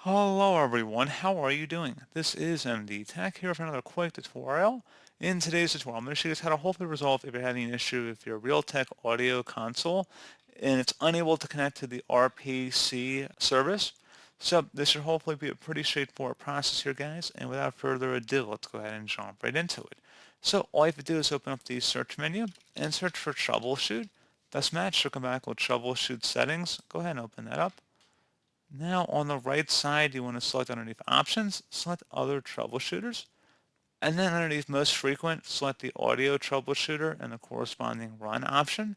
Hello everyone, how are you doing? This is MD Tech here for another quick tutorial. In today's tutorial, I'm going to show you guys how to hopefully resolve if you're having an issue with your Realtek Audio Console and it's unable to connect to the RPC service. So this should hopefully be a pretty straightforward process here, guys, and without further ado, let's go ahead and jump right into it. So all you have to do is open up the search menu and search for troubleshoot. Best match should come back with troubleshoot settings. Go ahead and open that up. Now on the right side, you want to select underneath options, select other troubleshooters, and then underneath most frequent, select the audio troubleshooter and the corresponding run option.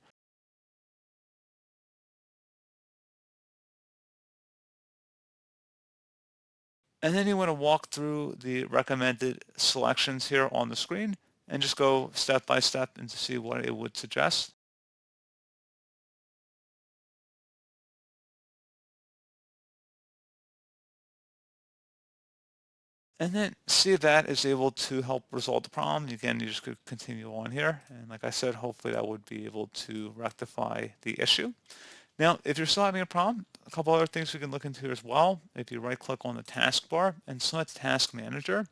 And then you want to walk through the recommended selections here on the screen and just go step by step and to see what it would suggest. And then see if that is able to help resolve the problem. Again, you just could continue on here. And like I said, hopefully that would be able to rectify the issue. Now, if you're still having a problem, a couple other things we can look into as well. If you right-click on the taskbar and select Task Manager,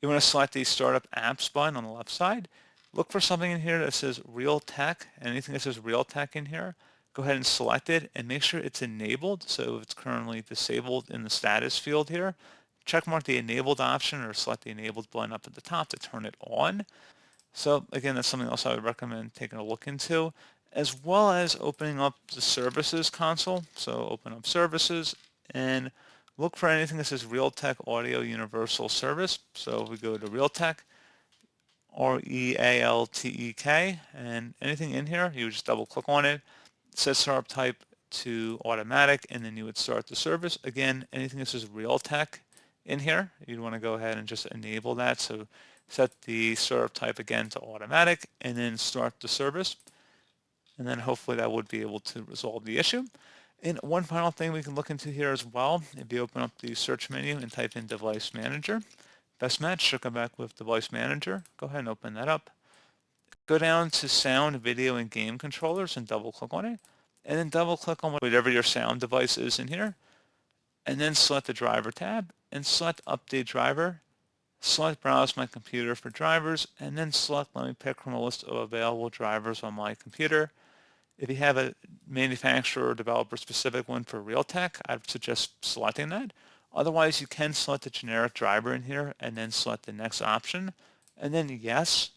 you want to select the Startup Apps button on the left side. Look for something in here that says Realtek. Anything that says Realtek in here, go ahead and select it and make sure it's enabled. So if it's currently disabled in the status field here, check mark the enabled option or select the enabled button up at the top to turn it on. So again, that's something else I would recommend taking a look into, as well as opening up the services console. So open up services and look for anything that says Realtek Audio Universal Service. So we go to Realtek, Realtek, and anything in here, you would just double click on it. It says startup type to automatic, and then you would start the service. Again, anything that says Realtek in here, you'd want to go ahead and just enable that. So set the startup type again to automatic, and then start the service. And then hopefully that would be able to resolve the issue. And one final thing we can look into here as well, if you open up the search menu and type in Device Manager, best match should come back with Device Manager. Go ahead and open that up. Go down to Sound, Video, and Game Controllers and double click on it. And then double click on whatever your sound device is in here. And then select the Driver tab and select Update Driver. Select Browse My Computer for drivers, and then select Let me pick from a list of available drivers on my computer. If you have a manufacturer or developer specific one for Realtek, I'd suggest selecting that. Otherwise, you can select the generic driver in here and then select the next option, and then yes.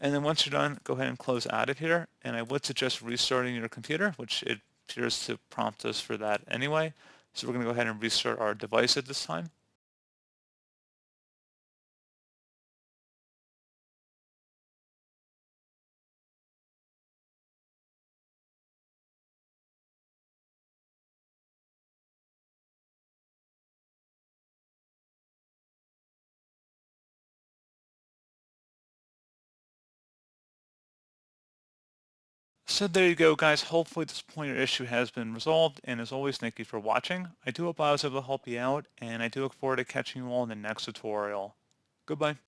And then once you're done, go ahead and close out of here. And I would suggest restarting your computer, which it appears to prompt us for that anyway. So we're going to go ahead and restart our device at this time. So there you go, guys. Hopefully this pointer issue has been resolved. And as always, thank you for watching. I do hope I was able to help you out, and I do look forward to catching you all in the next tutorial. Goodbye.